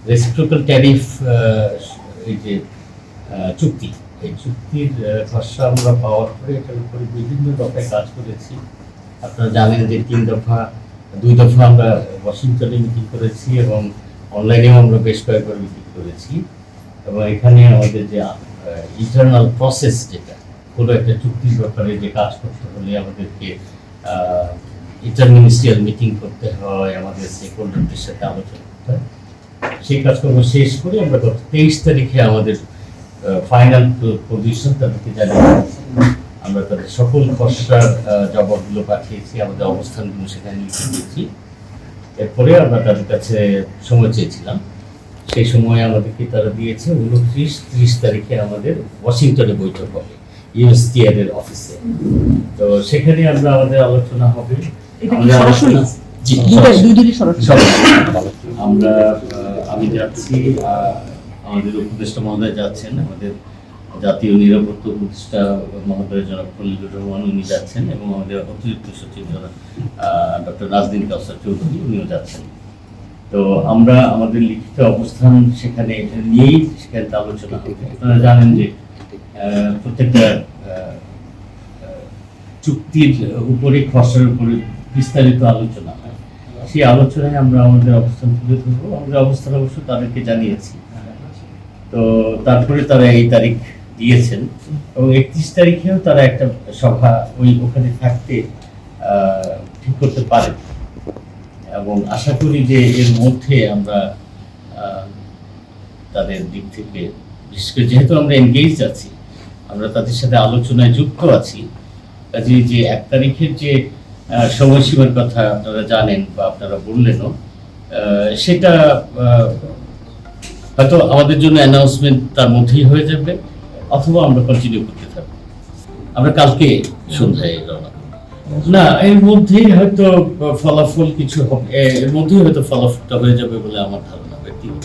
Reciprocal tariff এই যে চুক্তি, এই চুক্তির খসড়া আমরা পাওয়ার পরে এটার উপরে বিভিন্ন দফায় কাজ করেছি। আপনারা জানেন যে 2 দফা আমরা ওয়াশিংটনে মিটিং করেছি এবং অনলাইনেও আমরা বেশ কয়েকবার মিটিং করেছি। এবং এখানে আমাদের যে ইন্টারনাল প্রসেস, যেটা কোনো একটা চুক্তির ব্যাপারে যে কাজ করতে হলে আমাদেরকে ইন্টারমিনিস্ট্রিয়াল মিটিং করতে হয়, আমাদের স্টেকহোল্ডারদের সাথে আলোচনা করতে হয়, সেই কাজকর্ম শেষ করে আমরা গত 23 তারিখে আমাদের ফাইনাল পজিশন তাদেরকে জানিয়েছি। আমরা তাদের সকল খসড়ার জবাবগুলো পাঠিয়েছি, আমাদের অবস্থানগুলো সেখানে লিখে দিয়েছি। এরপরে আমরা তাদের কাছে সময় চেয়েছিলাম, সেই সময় আমাদেরকে তারা দিয়েছে 29-30 তারিখে আমাদের ওয়াশিংটনে বৈঠক হবে ইউএসটিআর এর অফিসে। তো সেখানে আমাদের আলোচনা হবে। আমরা আমি যাচ্ছি, আমাদের উপদেষ্টা মহোদয় যাচ্ছেন, আমাদের জাতীয় নিরাপত্তা উপদেষ্টা মহোদয় জনাব খলিলুর রহমান উনি যাচ্ছেন, এবং আমাদের অতিরিক্ত সচিব ডক্টর নাজনীন কাউসার চৌধুরী উনিও যাচ্ছেন। তো আমরা আমাদের লিখিত অবস্থান সেখানে নিয়েই সেখানে আলোচনা হবে। আপনারা জানেন যে প্রত্যেকটা চুক্তির উপরে খসড়ার উপরে বিস্তারিত আলোচনা হয়। সেই আলোচনায় আমরা আমাদের অবস্থান তুলে ধরবো। আমাদের অবস্থান অবশ্য তাদেরকে জানিয়েছি। তো তারপরে তারা এই তারিখ দিয়েছেন, এবং 31 তারিখেও তারা একটা সভা ওখানে থাকতে ঠিক করতে পারেন, এবং আশা করি যে এর মধ্যে আমরা তাদের দিক থেকে, বিশেষ করে যেহেতু আমরা এনগেজ আছি, আমরা তাদের সাথে আলোচনায় যুক্ত আছি, কাজে যে 1 তারিখের যে সময়সীমার কথা আপনারা জানেন বা আপনারা বললেনও, সেটা হয়তো আমাদের জন্য অ্যানাউন্সমেন্ট তার মধ্যেই হয়ে যাবে, অথবা আমরা কন্টিনিউ করতে থাকবো। আমরা কালকে সন্ধ্যায় রওনা করব। না, এর মধ্যেই হয়তো ফলাফল কিছু হবে, এর মধ্যেই হয়তো ফলাফলটা হয়ে যাবে বলে আমার ধারণা ব্যক্তিগত।